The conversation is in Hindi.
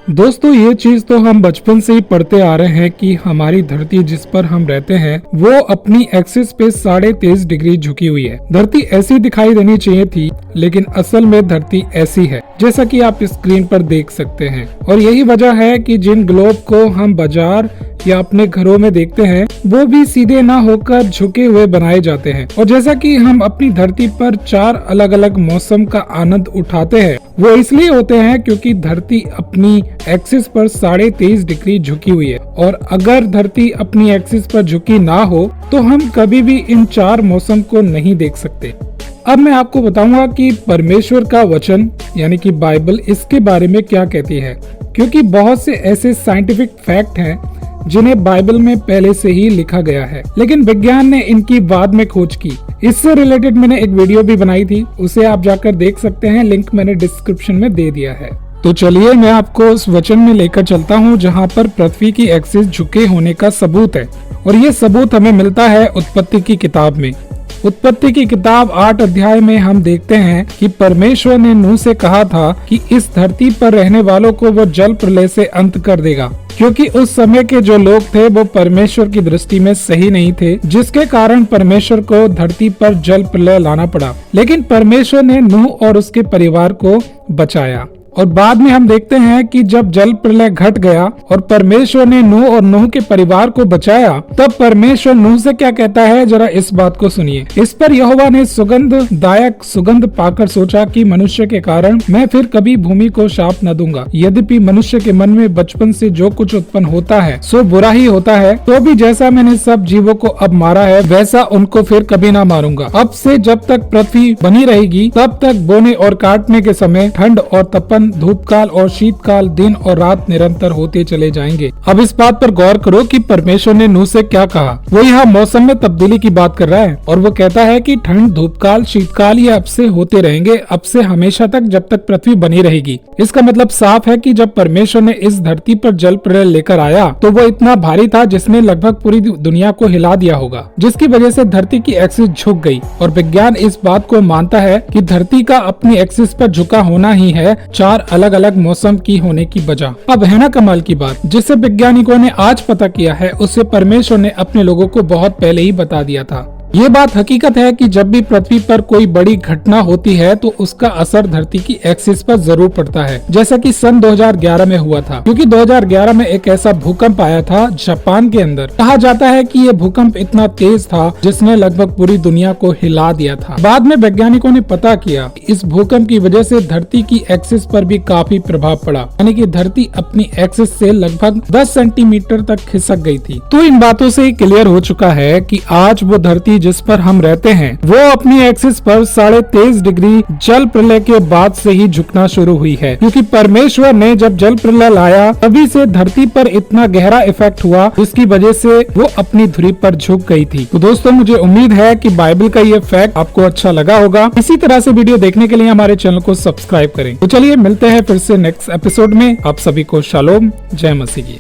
दोस्तों ये चीज तो हम बचपन से ही पढ़ते आ रहे हैं कि हमारी धरती जिस पर हम रहते हैं वो अपनी एक्सिस पे 23.5 डिग्री झुकी हुई है। धरती ऐसी दिखाई देनी चाहिए थी, लेकिन असल में धरती ऐसी है जैसा कि आप स्क्रीन पर देख सकते हैं। और यही वजह है कि जिन ग्लोब को हम बाजार या अपने घरों में देखते हैं वो भी सीधे ना होकर झुके हुए बनाए जाते हैं। और जैसा कि हम अपनी धरती पर 4 अलग अलग मौसम का आनंद उठाते हैं, वो इसलिए होते हैं क्योंकि धरती अपनी एक्सिस पर 23.5 डिग्री झुकी हुई है। और अगर धरती अपनी एक्सिस पर झुकी ना हो तो हम कभी भी इन 4 मौसम को नहीं देख सकते। अब मैं आपको बताऊंगा कि परमेश्वर का वचन यानी कि बाइबल इसके बारे में क्या कहती है, क्योंकि बहुत से ऐसे साइंटिफिक फैक्ट हैं जिन्हें बाइबल में पहले से ही लिखा गया है, लेकिन विज्ञान ने इनकी बाद में खोज की। इससे रिलेटेड मैंने एक वीडियो भी बनाई थी, उसे आप जाकर देख सकते हैं, लिंक मैंने डिस्क्रिप्शन में दे दिया है। तो चलिए मैं आपको उस वचन में लेकर चलता हूँ जहाँ पर पृथ्वी की एक्सिस झुके होने का सबूत है। और ये सबूत हमें मिलता है उत्पत्ति की किताब में। उत्पत्ति की किताब 8 अध्याय में हम देखते हैं कि परमेश्वर ने नूह से कहा था कि इस धरती पर रहने वालों को वो जल प्रलय से अंत कर देगा, क्योंकि उस समय के जो लोग थे वो परमेश्वर की दृष्टि में सही नहीं थे, जिसके कारण परमेश्वर को धरती पर जल प्रलय लाना पड़ा। लेकिन परमेश्वर ने नूह और उसके परिवार को बचाया। और बाद में हम देखते हैं कि जब जल प्रलय घट गया और परमेश्वर ने नूह और नूह के परिवार को बचाया, तब परमेश्वर नूह से क्या कहता है, जरा इस बात को सुनिए। इस पर यहोवा ने सुगंधदायक सुगंध पाकर सोचा कि मनुष्य के कारण मैं फिर कभी भूमि को शाप न दूंगा। यद्यपि मनुष्य के मन में बचपन से जो कुछ उत्पन्न होता है सो बुरा ही होता है, तो भी जैसा मैंने सब जीवों को अब मारा है वैसा उनको फिर कभी न मारूंगा। अब से जब तक पृथ्वी बनी रहेगी तब तक बोने और काटने के समय ठंड और तपन, धूपकाल और शीतकाल, दिन और रात निरंतर होते चले जाएंगे। अब इस बात पर गौर करो कि परमेश्वर ने नूह से क्या कहा। वो यहाँ मौसम में तब्दीली की बात कर रहा है और वो कहता है कि ठंड, धूपकाल, शीतकाल ये अब से होते रहेंगे, अब से हमेशा तक, जब तक पृथ्वी बनी रहेगी। इसका मतलब साफ है कि जब परमेश्वर ने इस धरती पर जल प्रलय लेकर आया तो वो इतना भारी था जिसने लगभग पूरी दुनिया को हिला दिया होगा, जिसकी वजह से धरती की एक्सिस झुक गई। और विज्ञान इस बात को मानता है कि धरती का अपनी एक्सिस पर झुका होना ही है 4 अलग अलग मौसम की होने की वजह। अब है ना कमाल की बात, जिसे वैज्ञानिकों ने आज पता किया है उसे परमेश्वर ने अपने लोगों को बहुत पहले ही बता दिया था। ये बात हकीकत है कि जब भी पृथ्वी पर कोई बड़ी घटना होती है तो उसका असर धरती की एक्सिस पर जरूर पड़ता है, जैसा कि सन 2011 में हुआ था। क्योंकि 2011 में एक ऐसा भूकंप आया था जापान के अंदर। कहा जाता है कि ये भूकंप इतना तेज था जिसने लगभग पूरी दुनिया को हिला दिया था। बाद में वैज्ञानिकों ने पता किया इस भूकंप की वजह से धरती की एक्सिस पर भी काफी प्रभाव पड़ा, यानी कि धरती अपनी एक्सिस से लगभग 10 सेंटीमीटर तक खिसक गई थी। तो इन बातों से क्लियर हो चुका है कि आज वो धरती जिस पर हम रहते हैं वो अपनी एक्सिस पर 23.5 डिग्री जल प्रलय के बाद से ही झुकना शुरू हुई है, क्योंकि परमेश्वर ने जब जल प्रलय लाया तभी से धरती पर इतना गहरा इफेक्ट हुआ जिसकी वजह से वो अपनी धुरी पर झुक गई थी। तो दोस्तों मुझे उम्मीद है कि बाइबल का ये फैक्ट आपको अच्छा लगा होगा। इसी तरह से वीडियो देखने के लिए हमारे चैनल को सब्सक्राइब करें। तो चलिए मिलते हैं फिर से नेक्स्ट एपिसोड में। आप सभी को शालोम, जय मसीह की।